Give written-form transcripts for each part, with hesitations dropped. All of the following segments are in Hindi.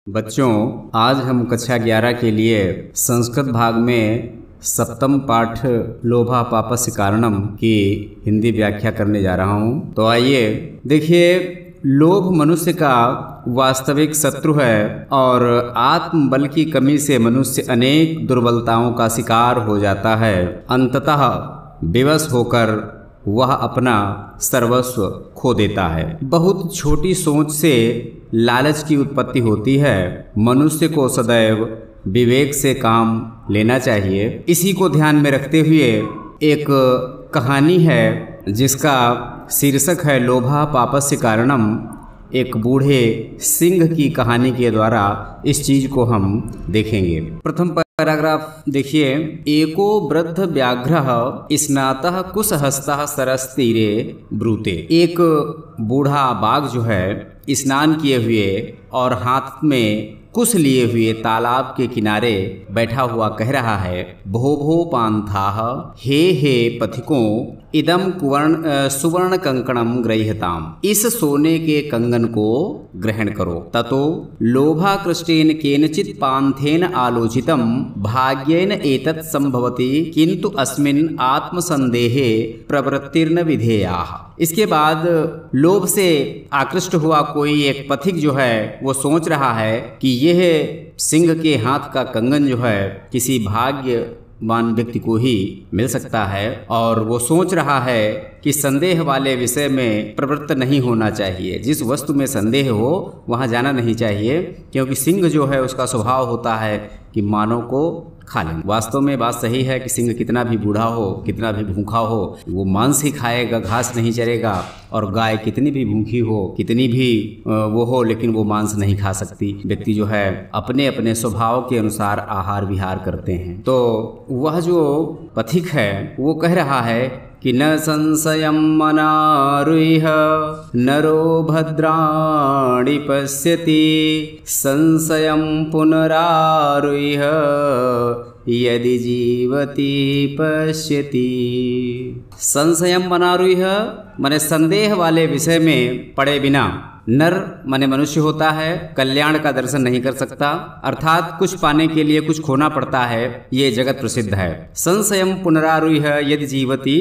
बच्चों, आज हम कक्षा 11 के लिए संस्कृत भाग में सप्तम पाठ लोभा पापस्य कारणम की हिंदी व्याख्या करने जा रहा हूँ। तो आइए देखिए, लोभ मनुष्य का वास्तविक शत्रु है और आत्मबल की कमी से मनुष्य अनेक दुर्बलताओं का शिकार हो जाता है। अंततः विवश होकर वह अपना सर्वस्व खो देता है। बहुत छोटी सोच से लालच की उत्पत्ति होती है। मनुष्य को सदैव विवेक से काम लेना चाहिए। इसी को ध्यान में रखते हुए एक कहानी है जिसका शीर्षक है लोभा पापस्य कारणम। एक बूढ़े सिंह की कहानी के द्वारा इस चीज को हम देखेंगे। प्रथम पैराग्राफ देखिए। एको वृद्ध व्याघ्रः स्नातः कुशहस्तः सरस तीरे ब्रूते। एक बूढ़ा बाघ जो है स्नान किए हुए और हाथ में कुश लिए हुए तालाब के किनारे बैठा हुआ कह रहा है, भो भो पांथाः हे पथिकों इदम सुवर्ण कंकणम गृह्यताम। इस सोने के कंगन को ग्रहण करो। ततो लोभाकृष्टेन केनचित् पांथेन आलोचितम भाग्येन एतत् संभवति किंतु अस्मिन् आत्मसंदेहे प्रवृत्तिर्न विधेयाः। इसके बाद लोभ से आकृष्ट हुआ कोई एक पथिक जो है वो सोच रहा है कि यह सिंह के हाथ का कंगन जो है किसी भाग्यवान व्यक्ति को ही मिल सकता है, और वो सोच रहा है कि संदेह वाले विषय में प्रवृत्त नहीं होना चाहिए। जिस वस्तु में संदेह हो वहाँ जाना नहीं चाहिए, क्योंकि सिंह जो है उसका स्वभाव होता है कि मानव को खा लें। वास्तव में बात सही है कि सिंह कितना भी बूढ़ा हो, कितना भी भूखा हो, वो मांस ही खाएगा, घास नहीं चरेगा। और गाय कितनी भी भूखी हो, कितनी भी वो हो, लेकिन वो मांस नहीं खा सकती। व्यक्ति जो है अपने अपने स्वभाव के अनुसार आहार विहार करते हैं। तो वह जो पथिक है वो कह रहा है कि न संशयं मनारुह्य नरो भद्राणि पश्यति संशयं पुनरारुह्य यदि जीवति पश्यति। संशयं मनारुह्य माने संदेह वाले विषय में पड़े बिना नर माने मनुष्य होता है, कल्याण का दर्शन नहीं कर सकता। अर्थात कुछ पाने के लिए कुछ खोना पड़ता है, ये जगत प्रसिद्ध है। संशयम पुनरारुह्य यदि जीवति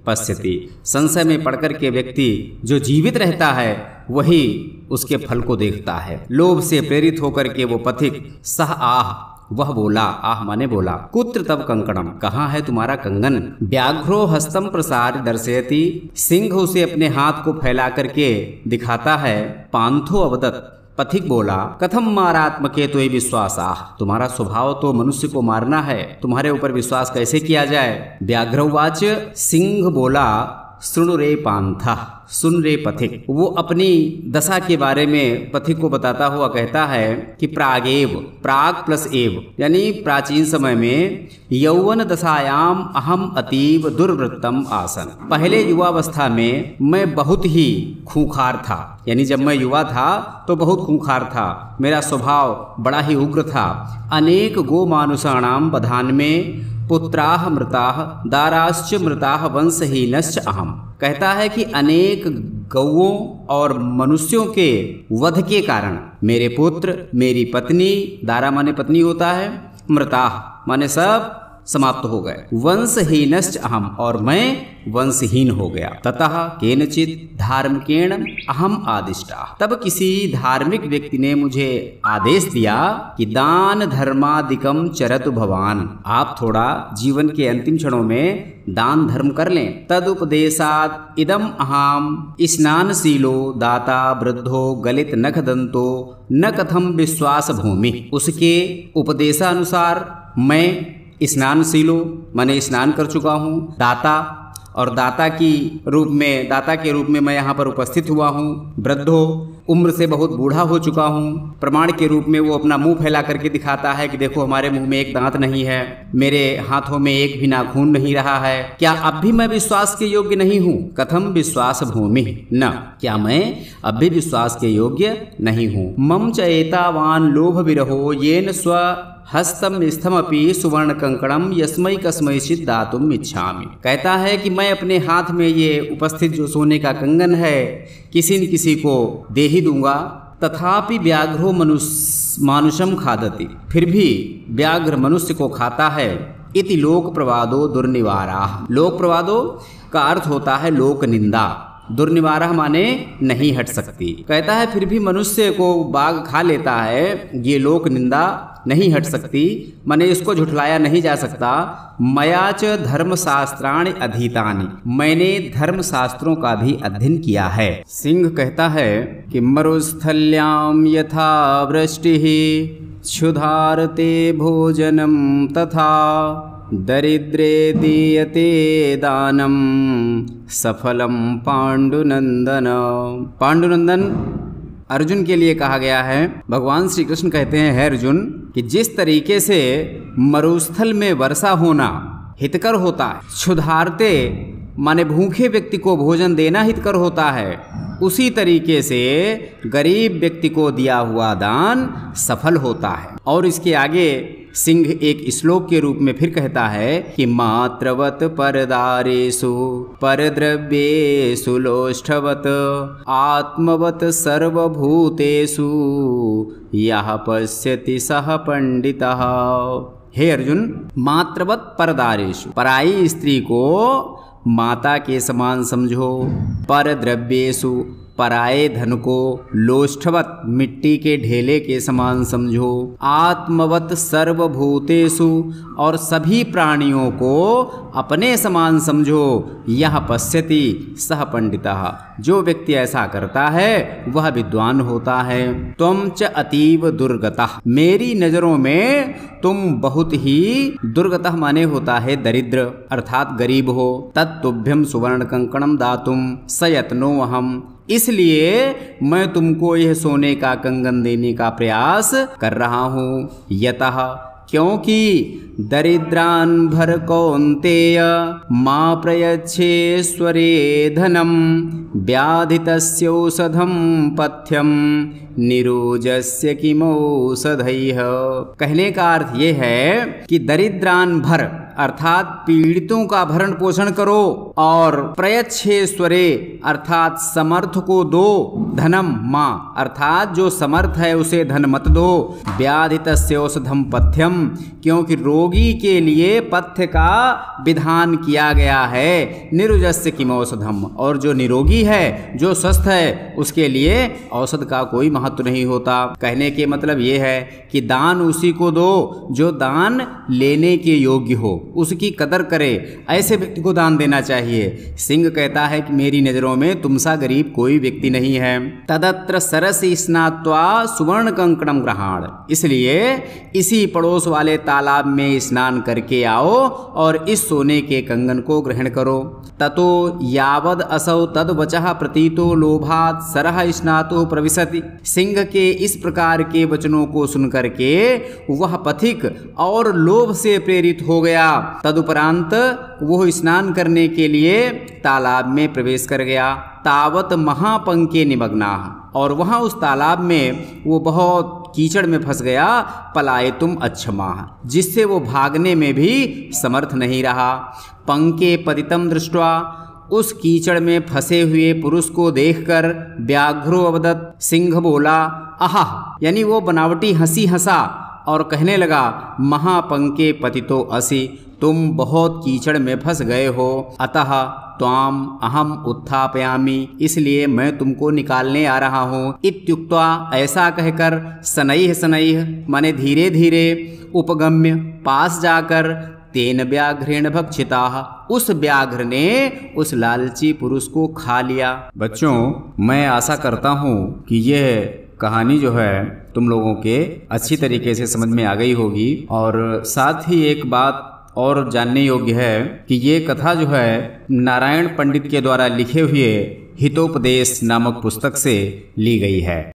पश्यति। संशय में पड़कर के व्यक्ति जो जीवित रहता है वही उसके फल को देखता है। लोभ से प्रेरित होकर के वो पथिक सह आह, वह बोला, आह माने बोला, कुत्र तव कंकणम, कहाँ है तुम्हारा कंगन। व्याघ्रो हस्तम प्रसार दर्शयति। सिंह उसे अपने हाथ को फैला करके दिखाता है। पांथो अवदत्, पथिक बोला, कथम मारात्मके तो विश्वासाः, तुम्हारा स्वभाव तो मनुष्य को मारना है, तुम्हारे ऊपर विश्वास कैसे किया जाए। व्याघ्रवाच, सिंह बोला, सुन रे पांथा, सुन रे पथिक। वो अपनी दशा के बारे में पथिक को बताता हुआ कहता है कि प्रागेव, प्राग प्लस एव यानी प्राचीन समय में यौवन दशायाम अहम अतीव दुर्वृत्तम आसन। पहले युवावस्था में मैं बहुत ही खूंखार था, यानी जब मैं युवा था तो बहुत खूंखार था, मेरा स्वभाव बड़ा ही उग्र था। अनेक गो मानुषाणाम बधान में पुत्राः मृताः दाराश्च मृताः वंशहीनश्च अहम। कहता है कि अनेक गौओं और मनुष्यों के वध के कारण मेरे पुत्र, मेरी पत्नी, दारा माने पत्नी होता है, मृताः माने सब समाप्त हो गए, वंशहीनश्च अहम, और मैं वंशहीन हो गया। ततः केनचित् धार्मिकेण अहम आदिष्टा। तब किसी धार्मिक व्यक्ति ने मुझे आदेश दिया कि दान धर्मादिकम चरतु भवान, आप थोड़ा जीवन के अंतिम क्षणों में दान धर्म कर लें। तदुपदेशात् इदम अहम स्नानशीलो दाता वृद्धो गलित नख दंतो न कथम विश्वास भूमि। उसके उपदेशानुसार मैं स्नानशीलो माने स्नान कर चुका हूँ, दाता और दाता के रूप में मैं यहाँ पर उपस्थित हुआ हूँ। वृद्धो, उम्र से बहुत बूढ़ा हो चुका हूँ। प्रमाण के रूप में वो अपना मुंह फैला करके दिखाता है कि देखो हमारे मुंह में एक दांत नहीं है, मेरे हाथों में एक भी नाखून नहीं रहा है। क्या अब भी मैं विश्वास के योग्य नहीं हूँ? कथम विश्वास भूमि न, क्या मैं अब भी विश्वास के योग्य नहीं हूँ। मम च एतावान लोभ विरहो येन स्व हस्तम स्थमपि सुवर्ण कंकणम यस्मै कस्मैचित् दातुम इच्छामि। कहता है कि मैं अपने हाथ में ये उपस्थित जो सोने का कंगन है किसी न किसी को दे ही दूंगा। तथापि व्याघ्रो मानुषम खादति, फिर भी व्याघ्र मनुष्य को खाता है। इति लोक प्रवादो दुर्निवाराः, लोक प्रवादो का अर्थ होता है लोक निंदा, दुर्निवारः माने नहीं हट सकती। कहता है फिर भी मनुष्य को बाघ खा लेता है, ये लोक निंदा नहीं हट सकती, माने इसको झुठलाया नहीं जा सकता। मयाच धर्मशास्त्राणि अधीतानि, मैंने धर्म शास्त्रों का भी अध्ययन किया है। सिंह कहता है कि मरुस्थल्याम यथा वृष्टिः क्षुधारते भोजनम तथा दरिद्रे दीयते दानम सफलम पांडुनंदन। पांडुनंदन अर्जुन के लिए कहा गया है। भगवान श्री कृष्ण कहते हैं, है अर्जुन, कि जिस तरीके से मरुस्थल में वर्षा होना हितकर होता है, क्षुधार्ते माने भूखे व्यक्ति को भोजन देना हितकर होता है, उसी तरीके से गरीब व्यक्ति को दिया हुआ दान सफल होता है। और इसके आगे सिंह एक श्लोक के रूप में फिर कहता है कि मात्रवत परदारेषु परद्रव्येषु लोष्ठवत आत्मवत सर्वभूतेषु यः पश्यति सः पंडितः। हे अर्जुन, मात्रवत परदारेषु, पराई स्त्री को माता के समान समझो, परद्रव्येषु, पराये धन को, लोष्ठवत, मिट्टी के ढेले के समान समझो, आत्मवत सर्वभूतेषु, और सभी प्राणियों को अपने समान समझो, यह पश्यति सह पंडितः, जो व्यक्ति ऐसा करता है वह विद्वान होता है। त्वं च अतीव दुर्गतः, मेरी नजरों में तुम बहुत ही दुर्गतः माने होता है दरिद्र, अर्थात गरीब हो। तत्तुभ्यं सुवर्ण कंकणम दातुम सयत्नो अहम, इसलिए मैं तुमको यह सोने का कंगन देने का प्रयास कर रहा हूँ। यतः, क्योंकि दरिद्रान भर कौन्तेय मां प्रयच्छेश्वरे धनम व्याधितस्यौषधम पथ्यम निरोजस्य किमौषधैः। कहने का अर्थ ये है कि दरिद्रान भर अर्थात पीड़ितों का भरण पोषण करो, और प्रयच्छेश्वरे अर्थात समर्थ को दो, धनम मां अर्थात जो समर्थ है उसे धन मत दो, व्याधितस्य औषधम पथ्यम, क्योंकि रोगी के लिए पथ्य का विधान किया गया है, निरुजस्य किम औषधम, और जो निरोगी है, जो स्वस्थ है, उसके लिए औषध का कोई महत्व नहीं होता। कहने के मतलब ये है कि दान उसी को दो जो दान लेने के योग्य हो, उसकी कदर करे, ऐसे व्यक्ति को दान देना चाहिए। सिंह कहता है कि मेरी नजरों में तुमसा गरीब कोई व्यक्ति नहीं है। तदत्र सरस स्नात्वा सुवर्ण कंकणम ग्रहाण, इसलिए इसी पड़ोस वाले तालाब में स्नान करके आओ और इस सोने के कंगन को ग्रहण करो। ततो यावद असौ तद वचः प्रतीतो लोभात सरह स्नातो प्रविशति, सिंह के इस प्रकार के वचनों को सुनकर के वह पथिक और लोभ से प्रेरित हो गया। तदुपरांत वह स्नान करने के लिए तालाब में प्रवेश कर गया। तावत महापंके निमग्ना, और वहां उस तालाब में वो बहुत कीचड़ में फंस गया। पलायितुम अच्छमाः, जिससे वो भागने में भी समर्थ नहीं रहा। पंके पतितम दृष्ट्वा, उस कीचड़ में फंसे हुए पुरुष को देखकर व्याघ्रो अवदत्, सिंह बोला आहा, यानी वो बनावटी हंसी हंसा और कहने लगा महापंके पतितो असि, तुम बहुत कीचड़ में फंस गए हो, अतः त्वाम अहम उत्थापयामि, इसलिए मैं तुमको निकालने आ रहा हूँ। इत्युक्त्वा, ऐसा कहकर शनैः शनैः माने धीरे धीरे, उपगम्य पास जाकर, तेन व्याघ्रेण भक्षिताः, उस व्याघ्र ने उस लालची पुरुष को खा लिया। बच्चों, मैं आशा करता हूँ कि यह कहानी जो है तुम लोगों के अच्छी तरीके से समझ में आ गई होगी। और साथ ही एक बात और जानने योग्य है कि ये कथा जो है नारायण पंडित के द्वारा लिखे हुए हितोपदेश नामक पुस्तक से ली गई है।